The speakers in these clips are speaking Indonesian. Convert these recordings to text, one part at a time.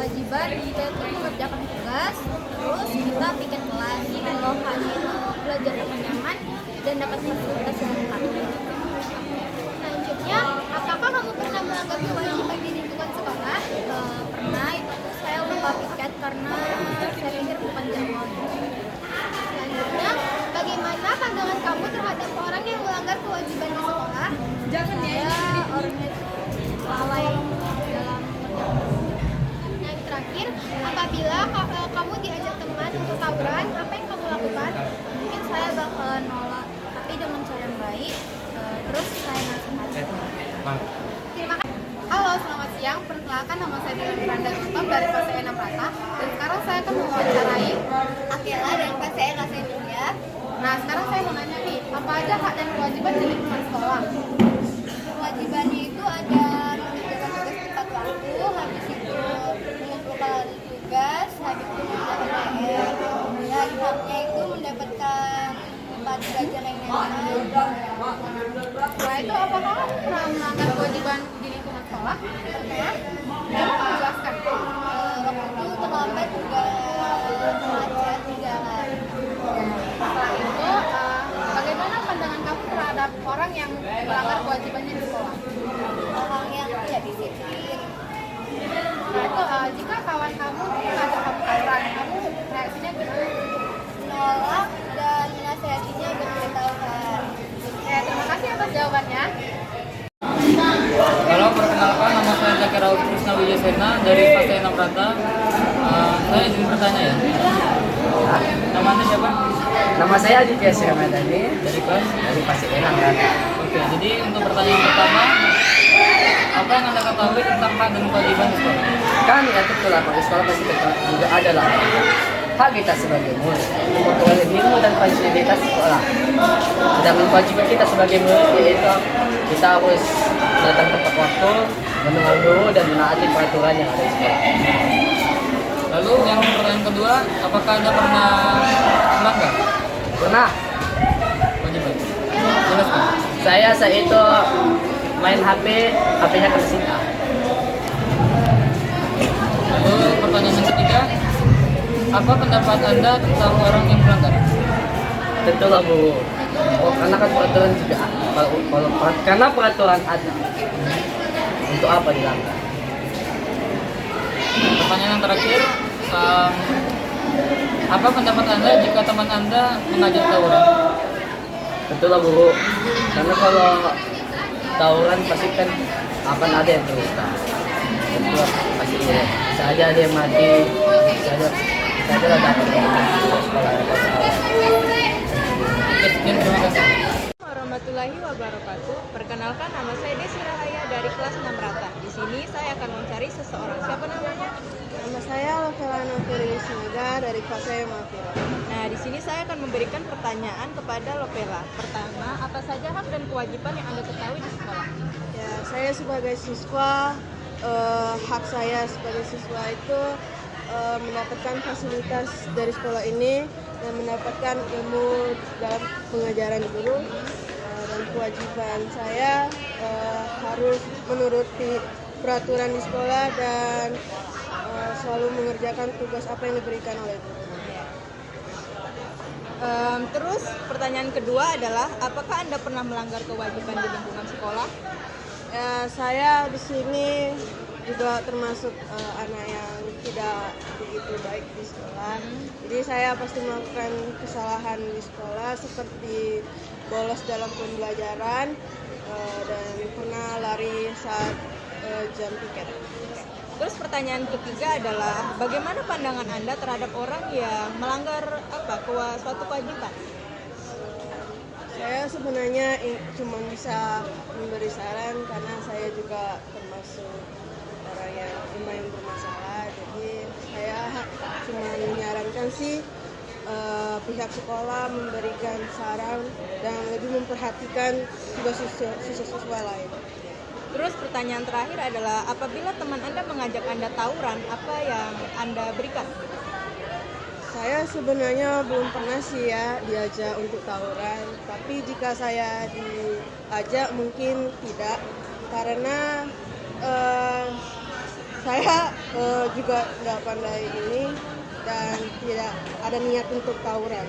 kewajiban kita itu mengerjakan tugas, terus kita bikin kelas. Kalau hanya itu belajar dengan nyaman dan dapat fasilitas yang lengkap. Selanjutnya, apakah kamu pernah melanggar kewajiban di lingkungan sekolah? Pernah, itu saya lupa piket karena saya pikir bukan jawab. Selanjutnya, bagaimana pandangan kamu terhadap orang yang melanggar kewajiban di sekolah? Jangan ya. Orangnya itu lalai dalam yang terakhir, apabila kamu diajak teman untuk tawuran, apa yang kamu lakukan? Mungkin saya bakal nolak, tapi dengan cara yang baik. Terus saya nasihati. Terima kasih. Halo, selamat siang. Perkenalkan, nama saya Dilan Randa Sultan dari kelas 6 Rata. Dan sekarang saya akan mewawancarai Akela dari kelas 6 Julia. Nah, sekarang saya mau nanya nih, apa aja hak dan kewajiban di lingkungan sekolah? Kewajibannya itu ada mengerjakan tugas tepat waktu, habis itu mengumpulkan tugas, habis itu mengerjakan PR. Dan haknya itu mendapatkan tempat belajar yang nyaman. Nah, itu apakah kamu pernah melanggar kewajiban di lingkungan sekolah? Pernah. Coba jelaskan. Waktu itu terlambat juga macet di jalan. Setelah itu, bagaimana pandangan kamu terhadap orang yang melanggar kewajibannya di sekolah? Orang yang tidak disiplin. Nah, itu jika kawan kamu mengajak kamu tawuran, kamu reaksinya gimana? Menolak dan menasihatinya agar tidak tawuran. Ya, terima kasih atas jawabannya. Halo, perkenalkan, nama saya Zakir Raul Krishna Wijasena dari kelas 6 Rata. Saya izin bertanya ya. Nama Anda siapa? Nama saya Aditya Siramadani Dari kelas? dari Pasir Enam Rata. Oke, jadi untuk pertanyaan pertama, apa yang Anda ketahui tentang hak dan kewajiban di sekolah? Kan ya betul lah, di sekolah pasti juga ada lah hak kita sebagai murid memperoleh ilmu dan fasilitas sekolah. Sedangkan kewajiban kita sebagai murid yaitu kita harus datang tepat waktu, mendengar dulu dan menaati peraturan yang ada di sekolah. Lalu yang pertanyaan kedua, apakah Anda pernah melanggar Pernah kewajiban? Jelaskan. saya saat itu main HP-nya kesita. Lalu pertanyaan yang ketiga, apa pendapat Anda tentang orang yang melanggar? Tentu lah Bu. Oh, karena kan peraturan juga karena peraturan ada. Untuk apa dilanggar? Pertanyaan yang terakhir, apa pendapat Anda jika teman Anda mengajak tawuran? Betul lah Bu, karena kalau tawuran pasti kan akan ada yang terluka. Betul, pasti ya. Bisa aja ada yang mati, bisa aja lah dapat sekolah. Oke, sekian, terima kasih. Warahmatullahi wabarakatuh. Perkenalkan, nama saya Desi Rahaya dari kelas 6 Rata. Di sini saya akan mencari seseorang. Siapa namanya? Nama saya Lovela Noveli Sinaga dari kelas 6 Mafira. Nah, di sini saya akan memberikan pertanyaan kepada Lovela. Pertama, apa saja hak dan kewajiban yang Anda ketahui di sekolah? Ya, saya sebagai siswa, hak saya sebagai siswa itu mendapatkan fasilitas dari sekolah ini dan mendapatkan ilmu dalam pengajaran guru. Dan kewajiban saya harus menuruti peraturan di sekolah dan selalu mengerjakan tugas apa yang diberikan oleh guru. Terus pertanyaan kedua adalah, apakah Anda pernah melanggar kewajiban di lingkungan sekolah? Ya, saya di sini juga termasuk anak yang tidak begitu baik di sekolah. Jadi saya pasti melakukan kesalahan di sekolah seperti bolos dalam pembelajaran dan pernah lari saat jam piket. Terus pertanyaan ketiga adalah, bagaimana pandangan Anda terhadap orang yang melanggar suatu kewajiban? Saya sebenarnya cuma bisa memberi saran karena saya juga termasuk orang yang lumayan bermasalah. Jadi saya cuma menyarankan sih pihak sekolah memberikan saran dan lebih memperhatikan tugas siswa lain. Terus pertanyaan terakhir adalah, apabila teman Anda mengajak Anda tawuran, apa yang Anda berikan? Saya sebenarnya belum pernah sih ya diajak untuk tawuran, tapi jika saya diajak mungkin tidak, karena Saya juga nggak pandai ini dan tidak ada niat untuk tawuran.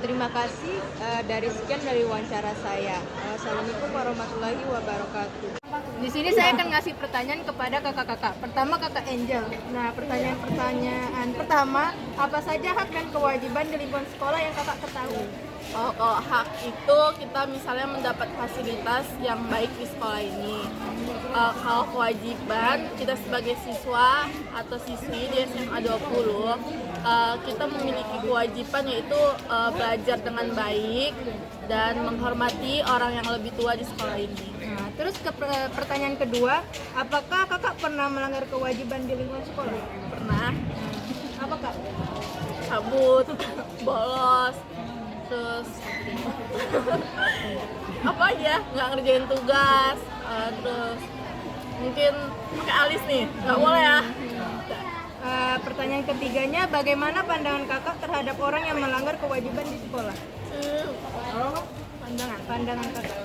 Terima kasih dari sekian dari wawancara saya. Assalamualaikum warahmatullahi wabarakatuh. Di sini saya akan ngasih pertanyaan kepada kakak-kakak. Pertama kakak Angel. Nah, pertanyaan pertama, apa saja hak dan kewajiban di lingkungan sekolah yang kakak ketahui? Oh, kalau hak itu kita misalnya mendapat fasilitas yang baik di sekolah ini. Kalau kewajiban kita sebagai siswa atau siswi di SMA 20, kita memiliki kewajiban yaitu belajar dengan baik dan menghormati orang yang lebih tua di sekolah ini. Nah, terus pertanyaan kedua, apakah kakak pernah melanggar kewajiban di lingkungan sekolah? Pernah Apa kak? cabut, bolos, terus apa aja, nggak ngerjain tugas, terus mungkin pakai alis nih, nggak boleh ya. Pertanyaan ketiganya, bagaimana pandangan kakak terhadap orang yang melanggar kewajiban di sekolah? Pandangan kakak.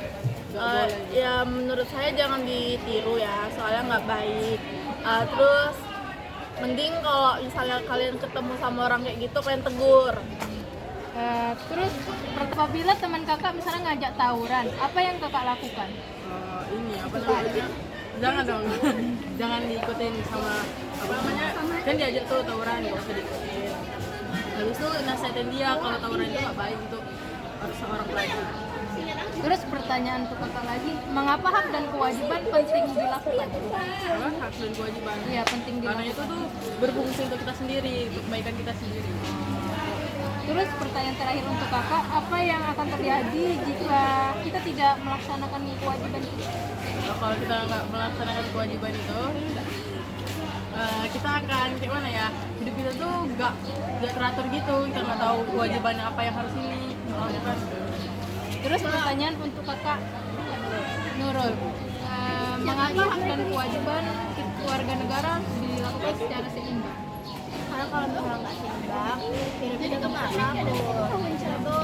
Ya menurut saya jangan ditiru ya, soalnya nggak baik. Terus mending kalau misalnya kalian ketemu sama orang kayak gitu kalian tegur. Terus apabila teman kakak misalnya ngajak tawuran, apa yang kakak lakukan? Ini apa namanya, jangan dong jangan diikutin sama apa namanya, kan diajak tuh tawuran gak usah diikutin. Habis itu nasihatin dia kalau tawuran itu gak baik untuk harus seorang pelajar. Terus pertanyaan untuk kakak lagi, mengapa hak dan kewajiban penting dilakukan? Apa hak dan kewajiban, Iya, penting karena dilakukan. itu tuh berfungsi untuk kita sendiri, untuk kebaikan kita sendiri. Terus pertanyaan terakhir untuk kakak, apa yang akan terjadi jika kita tidak melaksanakan kewajiban itu? Nah, kalau kita nggak melaksanakan kewajiban itu, kita akan kayak mana ya, hidup kita tuh nggak teratur gitu, kita nggak tahu kewajibannya apa yang harus ini lakukan. Terus pertanyaan untuk kakak Nurul, mengapa hak dan kewajiban warga negara dilakukan secara seimbang? Karena kalau misalnya nggak seimbang, hidupnya juga nggak makmur. Itu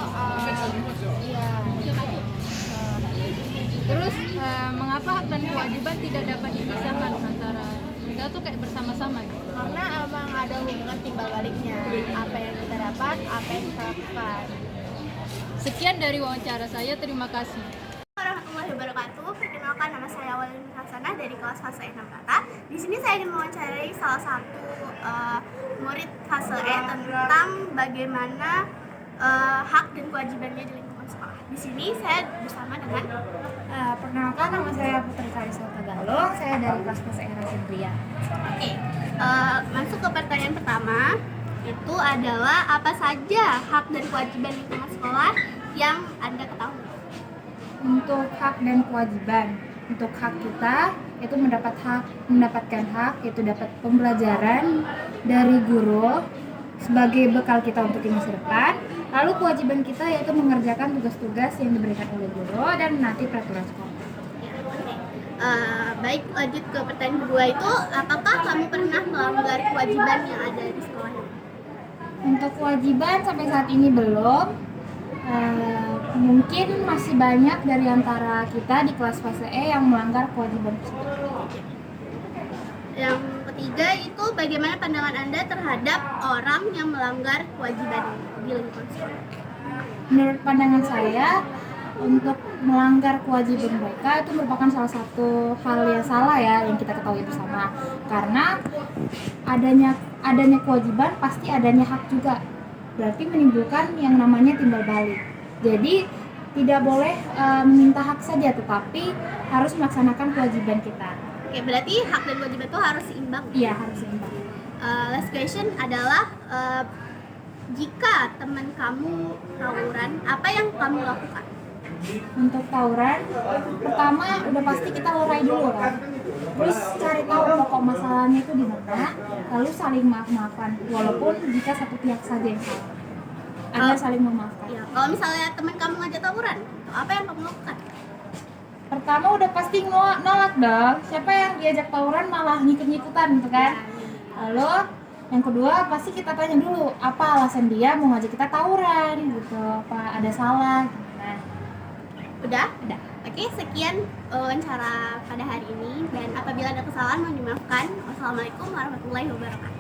ya. Terus mengapa hak dan kewajiban tidak dapat dipisahkan antara kita tuh kayak bersama-sama gitu? Karena emang ada hubungan timbal baliknya. Apa yang kita dapat, apa yang kita lakukan. Sekian dari wawancara saya, terima kasih. Warahmatullahi wabarakatuh. Perkenalkan, nama saya Walin Hasanah dari kelas fase E 6 Rata. Di sini saya ingin mewawancarai salah satu murid fase E tentang bagaimana hak dan kewajibannya di lingkungan sekolah. Di sini saya bersama dengan Perkenalkan, nama saya Putri Karisa Tagalog, saya dari kelas fase E Rasindria. Oke, masuk ke pertanyaan pertama. Itu adalah apa saja hak dan kewajiban lingkungan sekolah yang Anda ketahui? Untuk hak dan kewajiban, untuk hak kita yaitu mendapatkan hak yaitu dapat pembelajaran dari guru sebagai bekal kita untuk di masa depan. Lalu kewajiban kita yaitu mengerjakan tugas-tugas yang diberikan oleh guru dan menaati peraturan sekolah. Baik, lanjut ke pertanyaan kedua itu, apakah kamu pernah melanggar kewajiban yang ada di sekolah ini? Untuk kewajiban sampai saat ini belum. Mungkin masih banyak dari antara kita di kelas fase E yang melanggar kewajiban tersebut. Yang ketiga itu, bagaimana pandangan Anda terhadap orang yang melanggar kewajiban di lingkungan sekolah? Menurut pandangan saya, untuk melanggar kewajiban mereka itu merupakan salah satu hal yang salah ya yang kita ketahui bersama. Karena adanya kewajiban pasti adanya hak juga. Berarti menimbulkan yang namanya timbal balik. Jadi tidak boleh meminta hak saja, tetapi harus melaksanakan kewajiban kita. Oke, berarti hak dan kewajiban itu harus seimbang. Iya, harus seimbang. Last question adalah, jika teman kamu tawuran, apa yang kamu lakukan? Untuk tawuran, pertama udah pasti kita lerai dulu kan. Terus cari tahu pokok masalahnya itu di mana, lalu saling maaf-maafan. Walaupun jika satu pihak saja yang salah, Anda saling memaafkan. Ya, kalau misalnya teman kamu ngajak tawuran, apa yang kamu lakukan? Pertama udah pasti nolak dong. Siapa yang diajak tawuran malah ngikut-ngikutan gitu kan. Lalu yang kedua pasti kita tanya dulu apa alasan dia mau ngajak kita tawuran gitu, apa ada salah gitu. Udah? Oke, sekian wawancara pada hari ini, dan apabila Apabila ada kesalahan mohon dimaafkan. Wassalamualaikum warahmatullahi wabarakatuh.